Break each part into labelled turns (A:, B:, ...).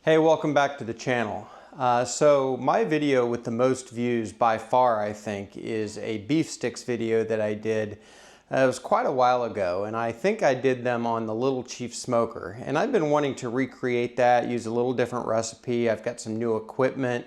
A: Hey, welcome back to the channel. So my video with the most views by far, I think, is a beef sticks video that I did. It was quite a while ago, and I think I did them on the Little Chief Smoker. And I've been wanting to recreate that, use a little different recipe. I've got some new equipment.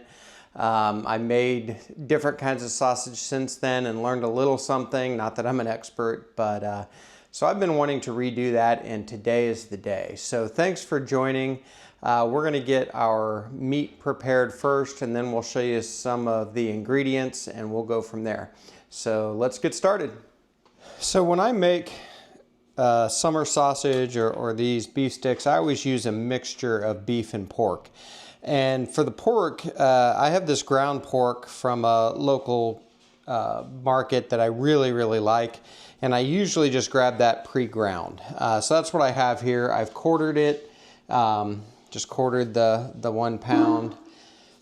A: I made different kinds of sausage since then and learned a little something. Not that I'm an expert, but so I've been wanting to redo that, and today is the day. So thanks for joining. We're going to get our meat prepared first, and then we'll show you some of the ingredients and we'll go from there. So let's get started. So when I make summer sausage or these beef sticks, I always use a mixture of beef and pork. And for the pork, I have this ground pork from a local market that I really like, and I usually just grab that pre-ground. So that's what I have here. I've quartered it. Just quartered the 1 pound.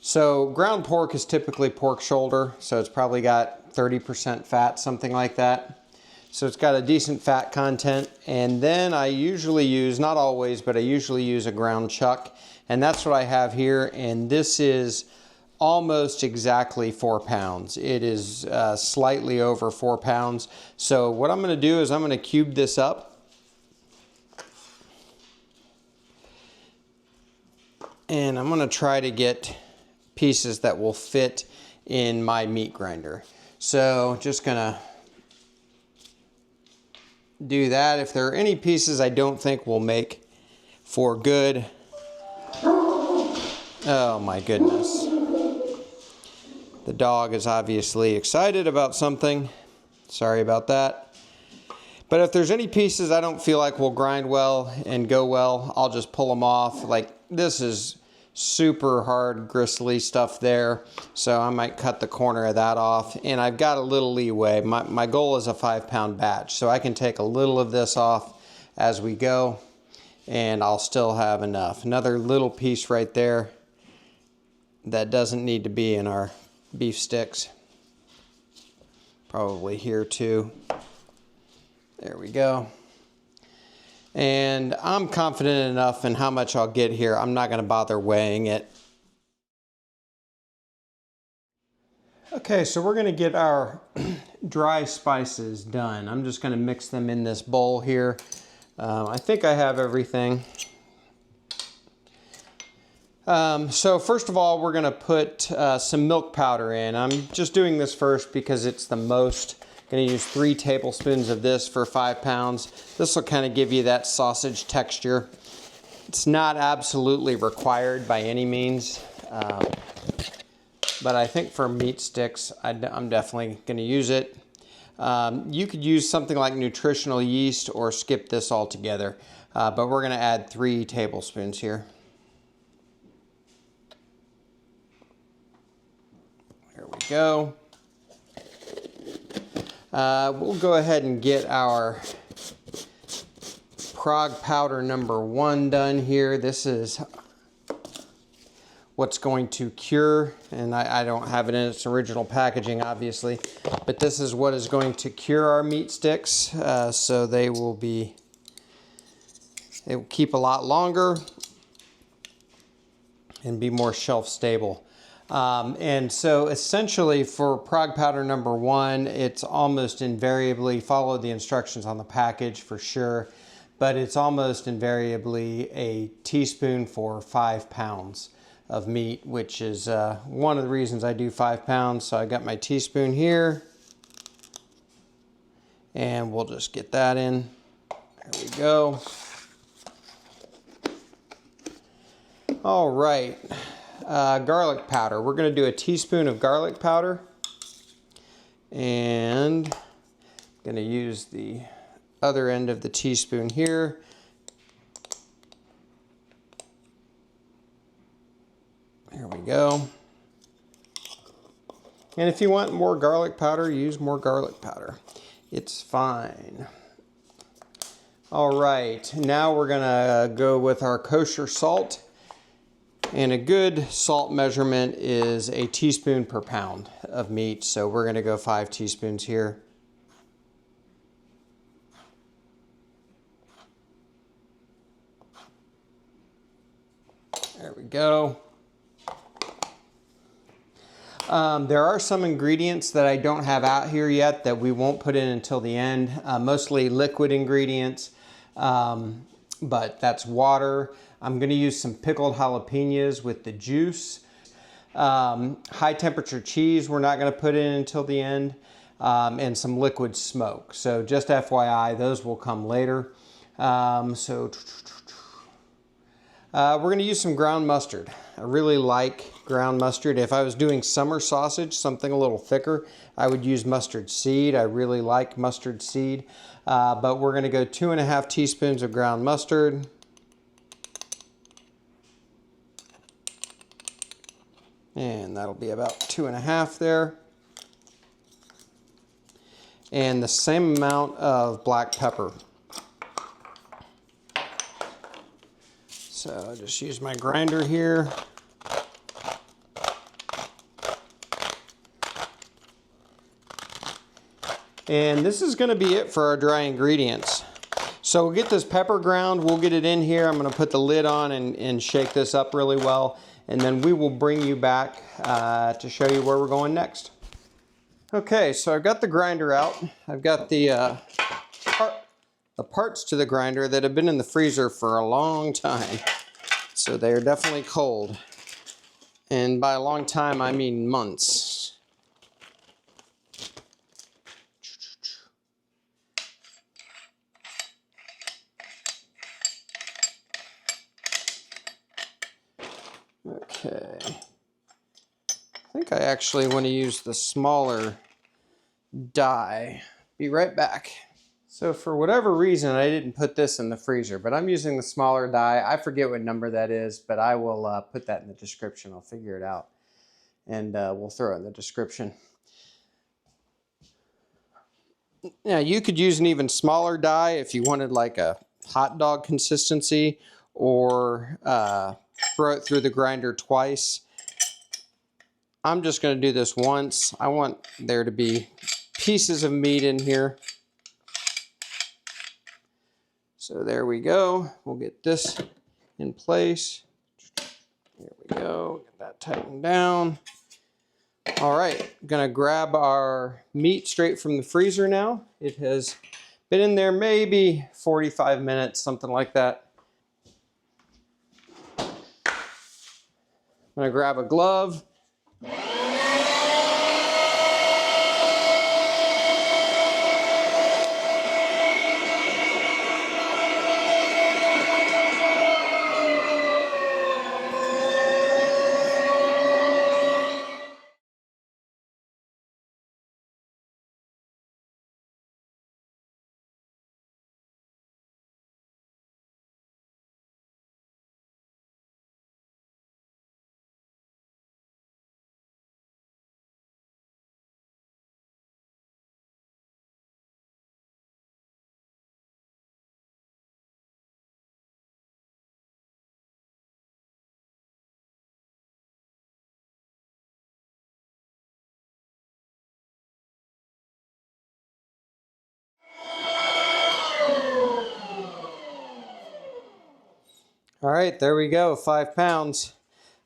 A: So ground pork is typically pork shoulder, so it's probably got 30% fat, something like that. So it's got a decent fat content. And then I usually use, not always, but I usually use a ground chuck. And that's what I have here. And this is almost exactly 4 pounds. It is slightly over 4 pounds. So what I'm going to do is I'm going to cube this up. And I'm going to try to get pieces that will fit in my meat grinder. So just going to do that. If there are any pieces I don't think will make for good. Oh my goodness. The dog is obviously excited about something. Sorry about that. But if there's any pieces I don't feel like will grind well and go well, I'll just pull them off. Like this is super hard, gristly stuff there. So I might cut the corner of that off. And I've got a little leeway. My goal is a 5 pound batch. So I can take a little of this off as we go, and I'll still have enough. Another little piece right there that doesn't need to be in our beef sticks. Probably here too. There we go. And I'm confident enough in how much I'll get here. I'm not going to bother weighing it. Okay, so we're going to get our dry spices done. I'm just going to mix them in this bowl here. I think I have everything. So first of all, we're going to put some milk powder in. I'm just doing this first because it's the most. Going to use 3 tablespoons of this for 5 pounds. This will kind of give you that sausage texture. It's not absolutely required by any means, but I think for meat sticks, I'm definitely going to use it. You could use something like nutritional yeast or skip this altogether, but we're going to add 3 tablespoons here. There we go. We'll go ahead and get our Prague powder number 1 done here. This is what's going to cure, and I don't have it in its original packaging obviously, but this is what is going to cure our meat sticks, so they will keep a lot longer and be more shelf stable. And so essentially for Prague powder number 1, it's almost invariably, follow the instructions on the package for sure, but it's almost invariably a teaspoon for 5 pounds of meat, which is one of the reasons I do 5 pounds. So I got my teaspoon here, and we'll just get that in. There we go. All right. Garlic powder. We're going to do a teaspoon of garlic powder, and I'm going to use the other end of the teaspoon here. There we go. And if you want more garlic powder, use more garlic powder. It's fine. All right, now we're going to go with our kosher salt. And a good salt measurement is a teaspoon per pound of meat. So we're going to go 5 teaspoons here. There we go. There are some ingredients that I don't have out here yet that we won't put in until the end, mostly liquid ingredients, but that's water. I'm going to use some pickled jalapenos with the juice. High temperature cheese we're not going to put in until the end, and some liquid smoke. So just FYI, those will come later. We're going to use some ground mustard. I really like ground mustard. If I was doing summer sausage, something a little thicker, I would use mustard seed. I really like mustard seed. But we're going to go 2½ teaspoons of ground mustard. And that'll be about 2½ there. And the same amount of black pepper. So I'll just use my grinder here. And this is going to be it for our dry ingredients. So we'll get this pepper ground, we'll get it in here. I'm going to put the lid on and shake this up really well. And then we will bring you back to show you where we're going next. Okay, so I've got the grinder out. I've got the parts to the grinder that have been in the freezer for a long time. So they're definitely cold. And by a long time, I mean months. Okay. I think I actually want to use the smaller die. Be right back. So for whatever reason, I didn't put this in the freezer, but I'm using the smaller die. I forget what number that is, but I will put that in the description. I'll figure it out, and we'll throw it in the description. Now, you could use an even smaller die if you wanted like a hot dog consistency, or throw it through the grinder twice. I'm just going to do this once. I want there to be pieces of meat in here. So there we go. We'll get this in place. There we go. Get that tightened down. All right, I'm gonna grab our meat straight from the freezer now. It has been in there maybe 45 minutes, something like that. I'm gonna grab a glove. All right, there we go, 5 pounds.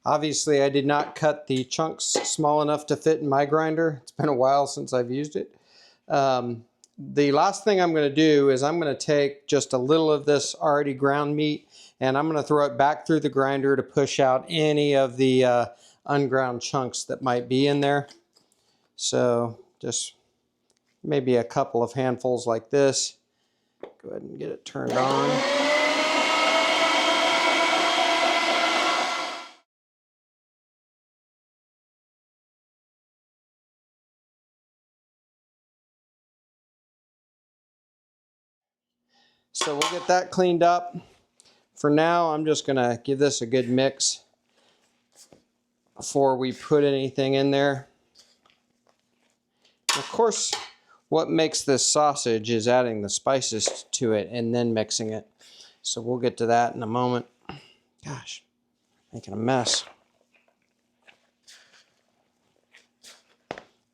A: Obviously, I did not cut the chunks small enough to fit in my grinder. It's been a while since I've used it. The last thing I'm going to do is I'm going to take just a little of this already ground meat, and I'm going to throw it back through the grinder to push out any of the unground chunks that might be in there. So just maybe a couple of handfuls like this. Go ahead and get it turned on. So we'll get that cleaned up. For now, I'm just going to give this a good mix before we put anything in there. Of course, what makes this sausage is adding the spices to it and then mixing it. So we'll get to that in a moment. Gosh, making a mess.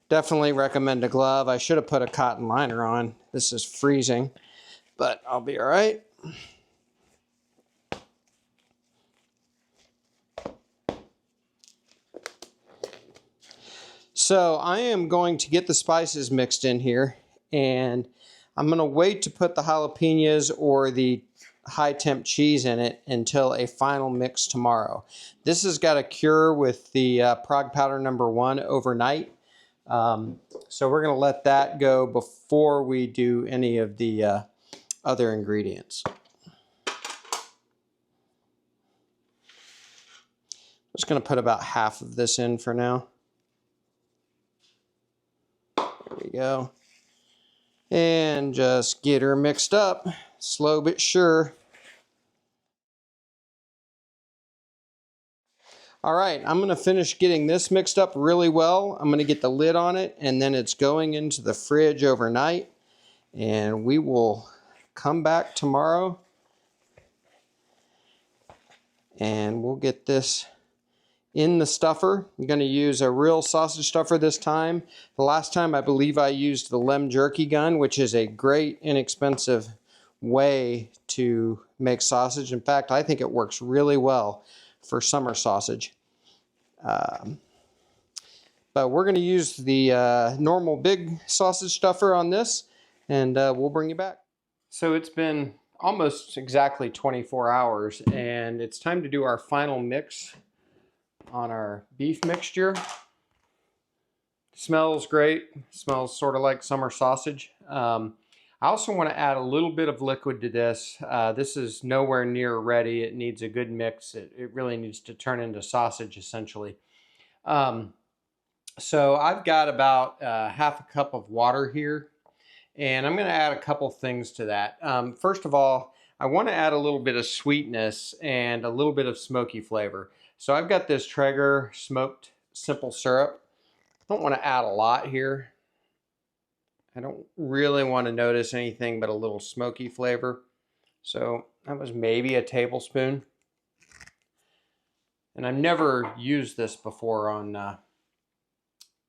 A: Definitely recommend a glove. I should have put a cotton liner on. This is freezing, but I'll be all right. So I am going to get the spices mixed in here, and I'm going to wait to put the jalapenos or the high temp cheese in it until a final mix tomorrow. This has got to cure with the Prague powder #1 overnight. So we're going to let that go before we do any of the other ingredients. Just going to put about half of this in for now. There we go. And just get her mixed up, slow but sure. All right, I'm going to finish getting this mixed up really well. I'm going to get the lid on it, and then it's going into the fridge overnight. And we will come back tomorrow, and we'll get this in the stuffer. I'm going to use a real sausage stuffer this time. The last time I believe I used the Lem Jerky gun, which is a great inexpensive way to make sausage. In fact, I think it works really well for summer sausage. But we're going to use the normal big sausage stuffer on this, and we'll bring you back. So it's been almost exactly 24 hours, and it's time to do our final mix on our beef mixture. Smells great. Smells sort of like summer sausage. I also want to add a little bit of liquid to this. This is nowhere near ready. It needs a good mix. It really needs to turn into sausage essentially. So I've got about half a cup of water here, and I'm going to add a couple things to that. First of all, I want to add a little bit of sweetness and a little bit of smoky flavor. So I've got this Traeger smoked simple syrup. I don't want to add a lot here. I don't really want to notice anything but a little smoky flavor. So that was maybe a tablespoon. And I've never used this before on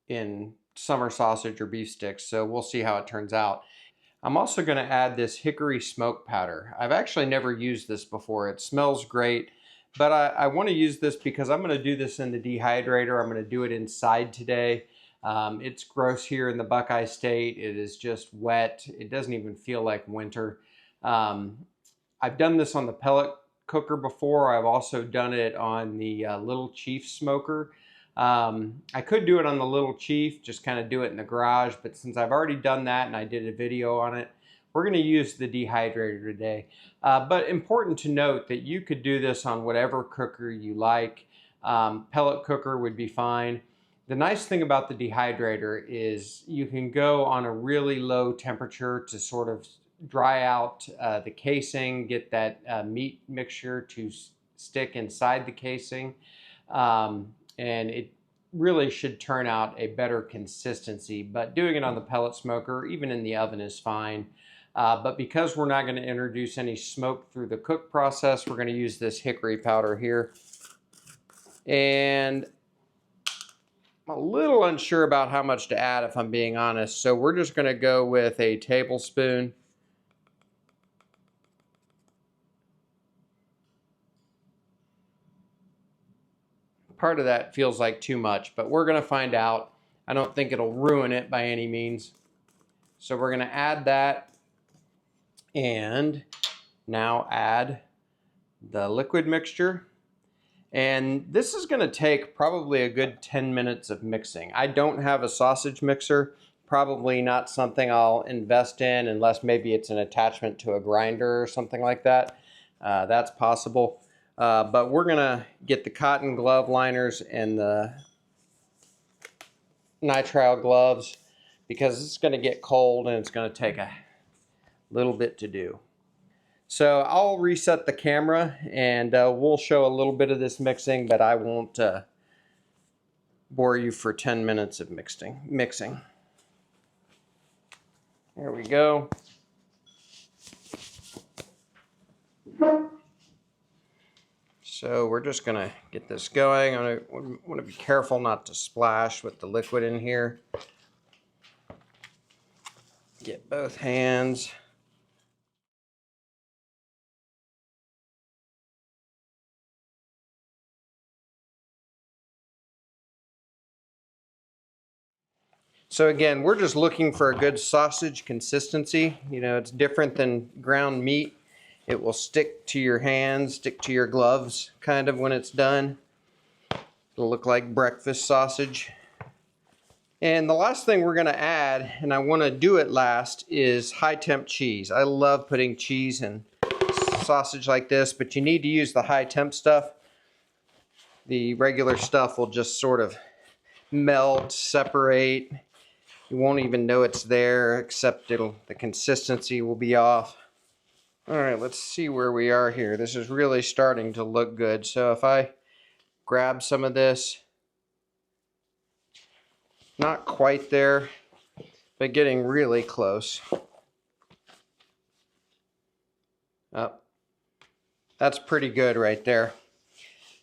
A: in summer sausage or beef sticks, so we'll see how it turns out. I'm also going to add this hickory smoke powder. I've actually never used this before. It smells great. But I want to use this because I'm going to do this in the dehydrator. I'm going to do it inside today. It's gross here in the BuQeye state. It is just wet. It doesn't even feel like winter. I've done this on the pellet cooker before. I've also done it on the Little Chief smoker. I could do it on the Little Chief, just kind of do it in the garage. But since I've already done that and I did a video on it, we're going to use the dehydrator today. But important to note that you could do this on whatever cooker you like. Pellet cooker would be fine. The nice thing about the dehydrator is you can go on a really low temperature to sort of dry out the casing, get that meat mixture to stick inside the casing. And it really should turn out a better consistency. But doing it on the pellet smoker, even in the oven, is fine. But because we're not going to introduce any smoke through the cook process, we're going to use this hickory powder here. And I'm a little unsure about how much to add, if I'm being honest. So we're just going to go with a tablespoon. Part of that feels like too much, but we're going to find out. I don't think it'll ruin it by any means. So we're going to add that. And now add the liquid mixture. And this is going to take probably a good 10 minutes of mixing. I don't have a sausage mixer. Probably not something I'll invest in unless maybe it's an attachment to a grinder or something like that. That's possible. But we're going to get the cotton glove liners and the nitrile gloves because it's going to get cold and it's going to take a little bit to do. So I'll reset the camera and we'll show a little bit of this mixing, but I won't bore you for 10 minutes of mixing. There we go. So we're just going to get this going. I want to be careful not to splash with the liquid in here. Get both hands. So again, we're just looking for a good sausage consistency. You know, it's different than ground meat. It will stick to your hands, stick to your gloves kind of when it's done. It'll look like breakfast sausage. And the last thing we're gonna add, and I wanna do it last, is high temp cheese. I love putting cheese in sausage like this, but you need to use the high temp stuff. The regular stuff will just sort of melt, separate. You won't even know it's there, except the consistency will be off. All right, let's see where we are here. This is really starting to look good. So if I grab some of this, not quite there, but getting really close. Oh, that's pretty good right there.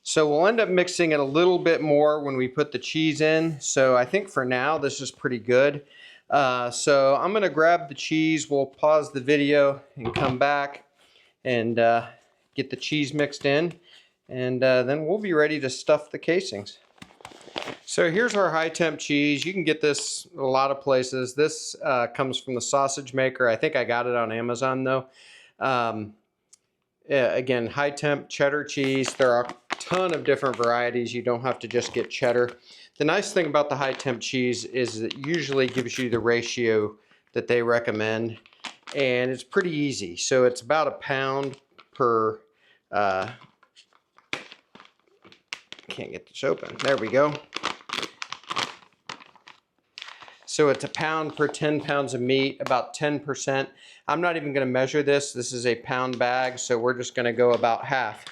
A: So we'll end up mixing it a little bit more when we put the cheese in. So I think for now, this is pretty good. So I'm gonna grab the cheese. We'll pause the video and come back and get the cheese mixed in. And then we'll be ready to stuff the casings. So here's our high temp cheese. You can get this a lot of places. This comes from the sausage maker. I think I got it on Amazon though. Yeah, again, high temp cheddar cheese. There are a ton of different varieties. You don't have to just get cheddar. The nice thing about the high temp cheese is it usually gives you the ratio that they recommend, and it's pretty easy. So it's about 1 pound per, can't get this open. There we go. So it's 1 pound per 10 pounds of meat, about 10%. I'm not even gonna measure this. This is a pound bag, so we're just gonna go about half.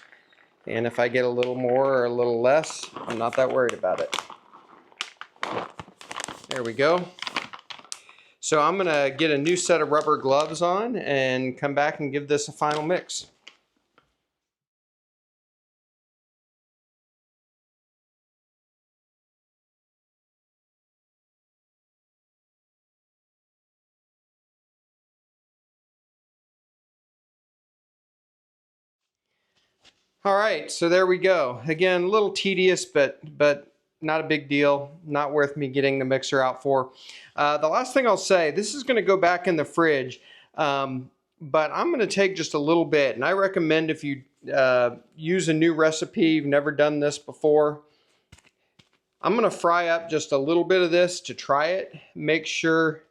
A: And if I get a little more or a little less, I'm not that worried about it. There we go. So I'm gonna get a new set of rubber gloves on and come back and give this a final mix. All right, so there we go. Again, a little tedious, but not a big deal. Not worth me getting the mixer out for. The last thing I'll say, this is gonna go back in the fridge, but I'm gonna take just a little bit, and I recommend if you use a new recipe, you've never done this before, I'm gonna fry up just a little bit of this to try it, make sure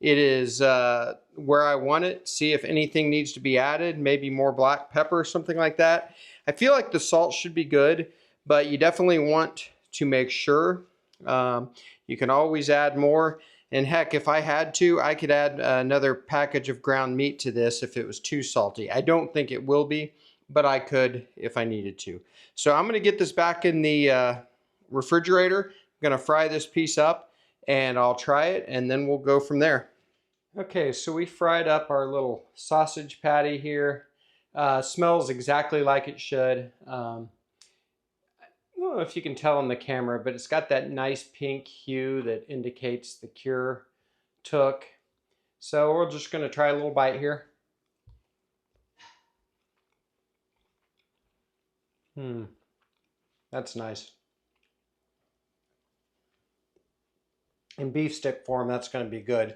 A: it is where I want it, see if anything needs to be added, maybe more black pepper, something like that. I feel like the salt should be good, but you definitely want to make sure. You can always add more. And heck, if I had to, I could add another package of ground meat to this if it was too salty. I don't think it will be, but I could if I needed to. So I'm gonna get this back in the refrigerator. I'm gonna fry this piece up and I'll try it and then we'll go from there. Okay, so we fried up our little sausage patty here. Smells exactly like it should. I don't know if you can tell on the camera, but it's got that nice pink hue that indicates the cure took. So we're just going to try a little bite here. That's nice. In beef stick form, that's going to be good.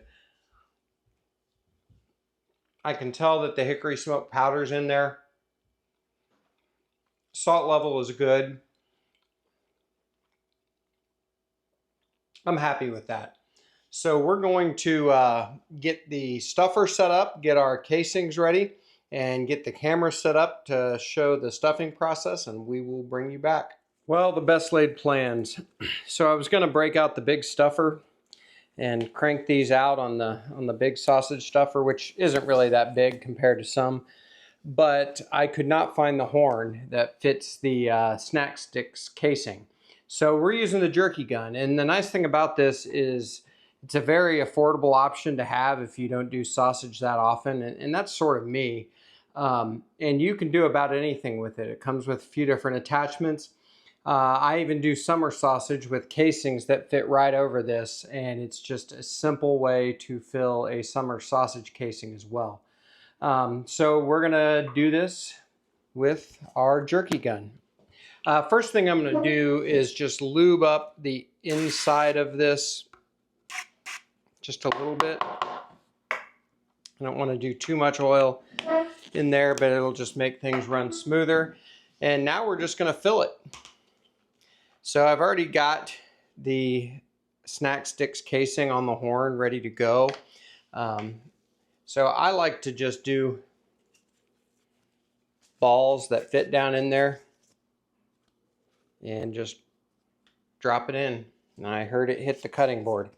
A: I can tell that the hickory smoked powder's in there. Salt level is good. I'm happy with that. So we're going to get the stuffer set up, get our casings ready, and get the camera set up to show the stuffing process, and we will bring you back. Well, the best laid plans. So I was going to break out the big stuffer and crank these out on the big sausage stuffer, which isn't really that big compared to some, but I could not find the horn that fits the snack sticks casing. So we're using the jerky gun, and the nice thing about this is it's a very affordable option to have if you don't do sausage that often, and that's sort of me. And you can do about anything with it. It comes with a few different attachments. I even do summer sausage with casings that fit right over this, and it's just a simple way to fill a summer sausage casing as well. So we're gonna do this with our jerky gun. First thing I'm gonna do is just lube up the inside of this just a little bit. I don't want to do too much oil in there, but it'll just make things run smoother. And now we're just going to fill it. So I've already got the snack sticks casing on the horn ready to go. So I like to just do balls that fit down in there and just drop it in. And I heard it hit the cutting board.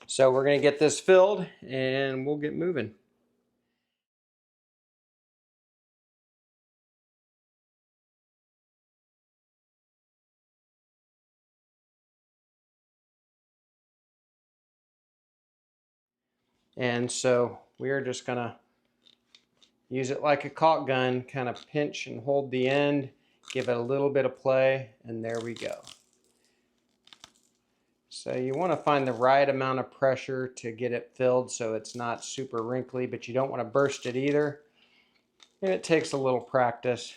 A: So we're going to get this filled and we'll get moving. And so we are just going to use it like a caulk gun, kind of pinch and hold the end, give it a little bit of play, and there we go. So you want to find the right amount of pressure to get it filled so it's not super wrinkly, but you don't want to burst it either. And it takes a little practice.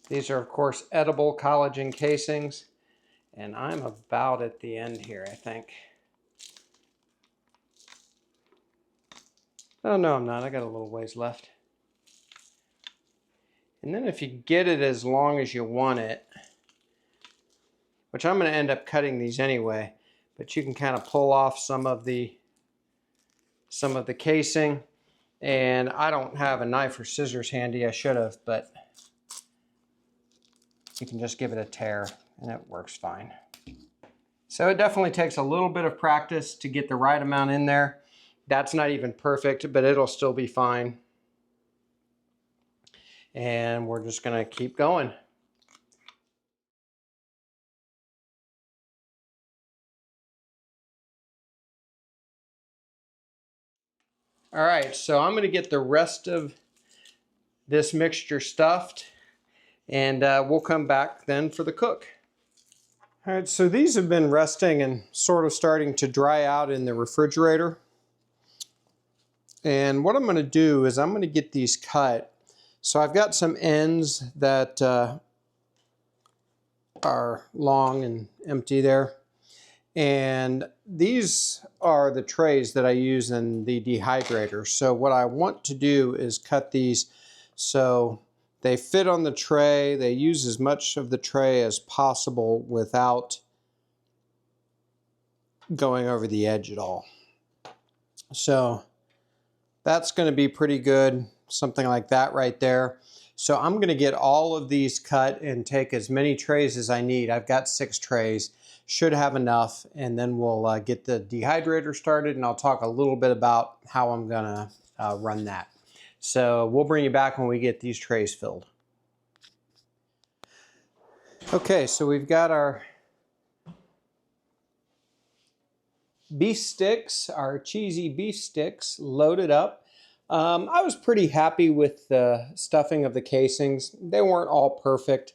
A: These are, of course, edible collagen casings, and I'm about at the end here, I think. Oh, no, I'm not. I got a little ways left. And then if you get it as long as you want it, which I'm going to end up cutting these anyway, but you can kind of pull off some of the casing. And I don't have a knife or scissors handy. I should have, but you can just give it a tear and it works fine. So it definitely takes a little bit of practice to get the right amount in there. That's not even perfect, but it'll still be fine. And we're just going to keep going. All right, so I'm going to get the rest of this mixture stuffed, and we'll come back then for the cook. All right, so these have been resting and sort of starting to dry out in the refrigerator. And what I'm going to do is I'm going to get these cut. So I've got some ends that are long and empty there. And these are the trays that I use in the dehydrator. So what I want to do is cut these so they fit on the tray. They use as much of the tray as possible without going over the edge at all. So that's going to be pretty good, something like that right there. So I'm going to get all of these cut and take as many trays as I need. I've got 6 trays. Should have enough, and then we'll get the dehydrator started, and I'll talk a little bit about how I'm gonna run that. So we'll bring you back when we get these trays filled. Okay, so we've got our beef sticks, our cheesy beef sticks loaded up. I was pretty happy with the stuffing of the casings. They weren't all perfect,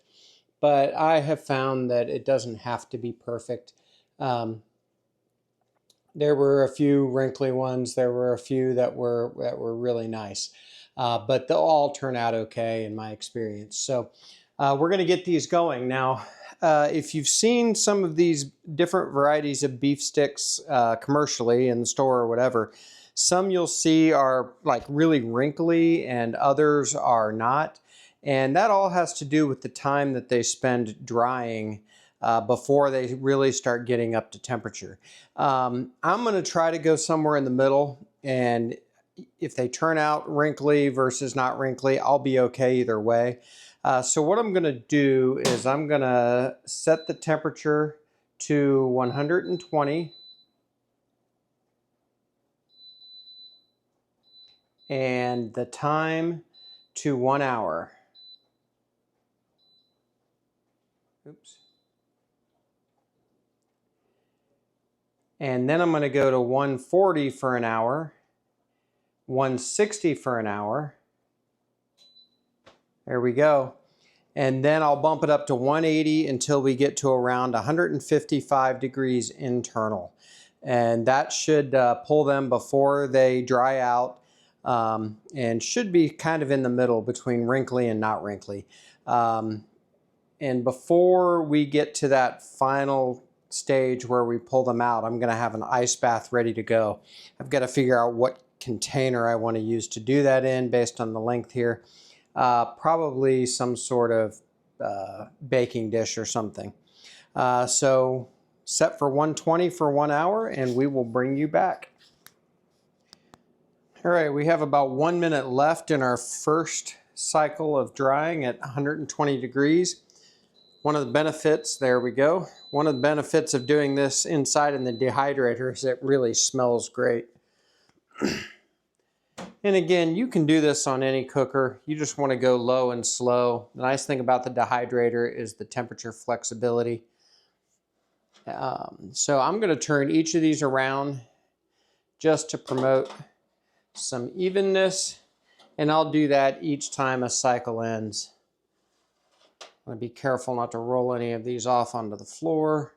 A: but I have found that it doesn't have to be perfect. There were a few wrinkly ones. There were a few that were really nice, but they'll all turn out okay in my experience. So we're going to get these going now. If you've seen some of these different varieties of beef sticks commercially in the store or whatever, some you'll see are like really wrinkly and others are not. And that all has to do with the time that they spend drying before they really start getting up to temperature. I'm going to try to go somewhere in the middle, and if they turn out wrinkly versus not wrinkly, I'll be okay either way. So what I'm going to do is I'm going to set the temperature to 120. And the time to 1 hour. Oops. And then I'm going to go to 140 for an hour, 160 for an hour. There we go. And then I'll bump it up to 180 until we get to around 155 degrees internal. And that should pull them before they dry out, and should be kind of in the middle between wrinkly and not wrinkly. And before we get to that final stage where we pull them out, I'm going to have an ice bath ready to go. I've got to figure out what container I want to use to do that in based on the length here. Probably some sort of baking dish or something. So set for 120 for 1 hour, and we will bring you back. All right, we have about 1 minute left in our first cycle of drying at 120 degrees. One of the benefits, there we go. One of the benefits of doing this inside in the dehydrator is it really smells great. And again, you can do this on any cooker. You just want to go low and slow. The nice thing about the dehydrator is the temperature flexibility. So I'm going to turn each of these around just to promote some evenness, and I'll do that each time a cycle ends. I'm going to be careful not to roll any of these off onto the floor.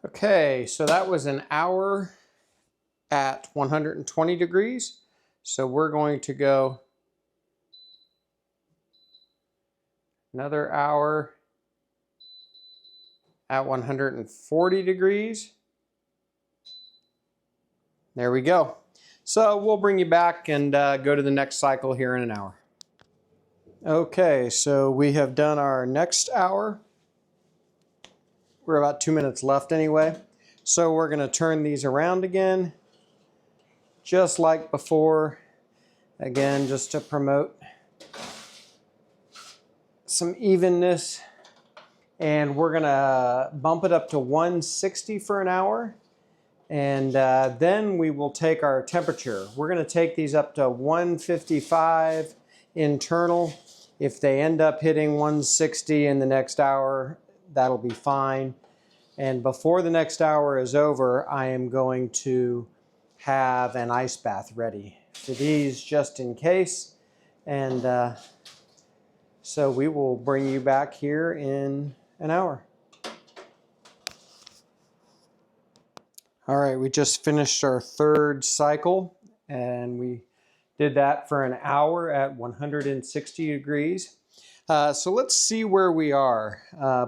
A: Okay, so that was an hour at 120 degrees. So we're going to go another hour at 140 degrees. There we go. So we'll bring you back and go to the next cycle here in an hour. Okay, so we have done our next hour. We're about 2 minutes left anyway. So we're going to turn these around again, just like before. Again, just to promote some evenness. And we're going to bump it up to 160 for an hour. And then we will take our temperature. We're going to take these up to 155 internal. If they end up hitting 160 in the next hour, that'll be fine. And before the next hour is over, I am going to have an ice bath ready for these just in case. And so we will bring you back here in an hour. All right, we just finished our third cycle, and we did that for an hour at 160 degrees. So let's see where we are.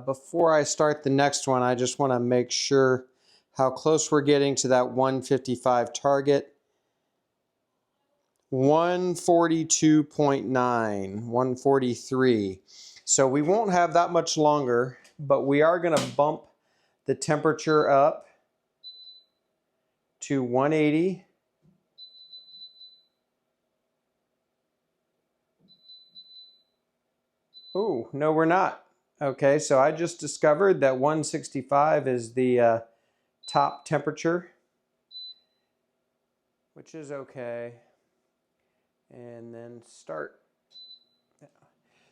A: Before I start the next one, I just want to make sure how close we're getting to that 155 target. 142.9, 143. So we won't have that much longer, but we are going to bump the temperature up to 180. Oh, no, we're not. Okay, so I just discovered that 165 is the top temperature, which is okay. And then start.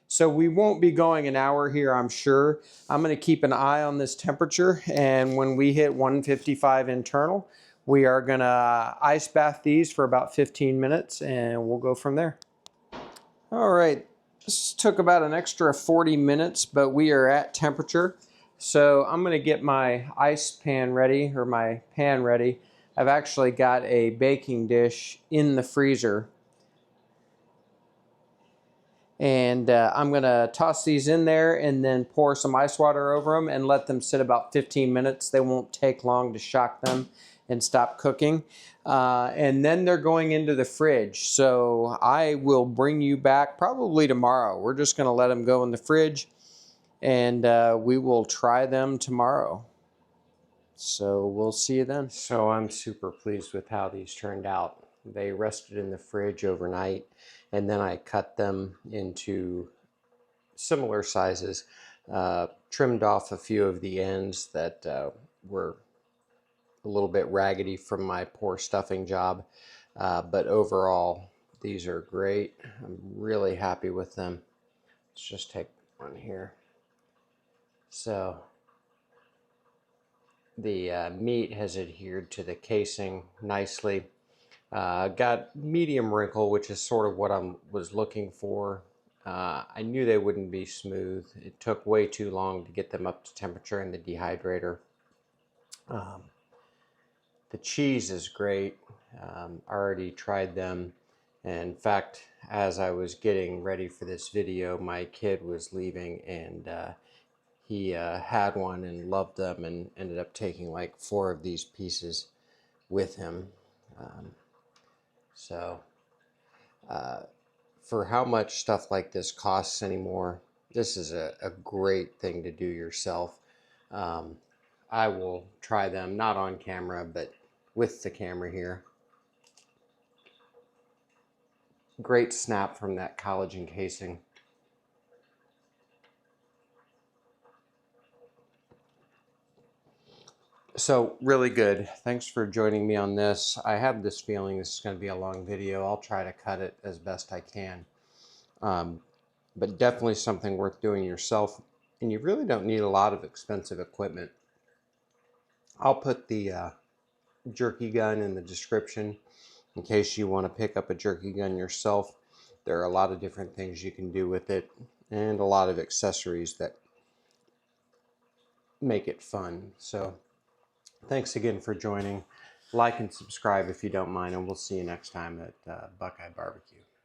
A: So we won't be going an hour here, I'm sure. I'm going to keep an eye on this temperature, and when we hit 155 internal, we are going to ice bath these for about 15 minutes, and we'll go from there. All right. This took about an extra 40 minutes, but we are at temperature. So I'm going to get my ice pan ready, or my pan ready. I've actually got a baking dish in the freezer. And I'm going to toss these in there and then pour some ice water over them and let them sit about 15 minutes. They won't take long to shock them and stop cooking. And then they're going into the fridge. So I will bring you back probably tomorrow. We're just going to let them go in the fridge, and we will try them tomorrow. So we'll see you then. So I'm super pleased with how these turned out. They rested in the fridge overnight, and then I cut them into similar sizes, trimmed off a few of the ends that were a little bit raggedy from my poor stuffing job, but overall these are great. I'm really happy with them. Let's just take one here. So the meat has adhered to the casing nicely. Got medium wrinkle, which is sort of what I was looking for. I knew they wouldn't be smooth. It took way too long to get them up to temperature in the dehydrator. The cheese is great. I already tried them. And in fact, as I was getting ready for this video, my kid was leaving, and he had one and loved them and ended up taking like 4 of these pieces with him. For how much stuff like this costs anymore, this is a great thing to do yourself. I will try them, not on camera, but with the camera here. Great snap from that collagen casing. So really good. Thanks for joining me on this. I have this feeling this is going to be a long video. I'll try to cut it as best I can. But definitely something worth doing yourself. And you really don't need a lot of expensive equipment. I'll put the jerky gun in the description in case you want to pick up a jerky gun yourself. There are a lot of different things you can do with it and a lot of accessories that make it fun. So thanks again for joining. Like and subscribe if you don't mind, and we'll see you next time at BuQeye BBQ.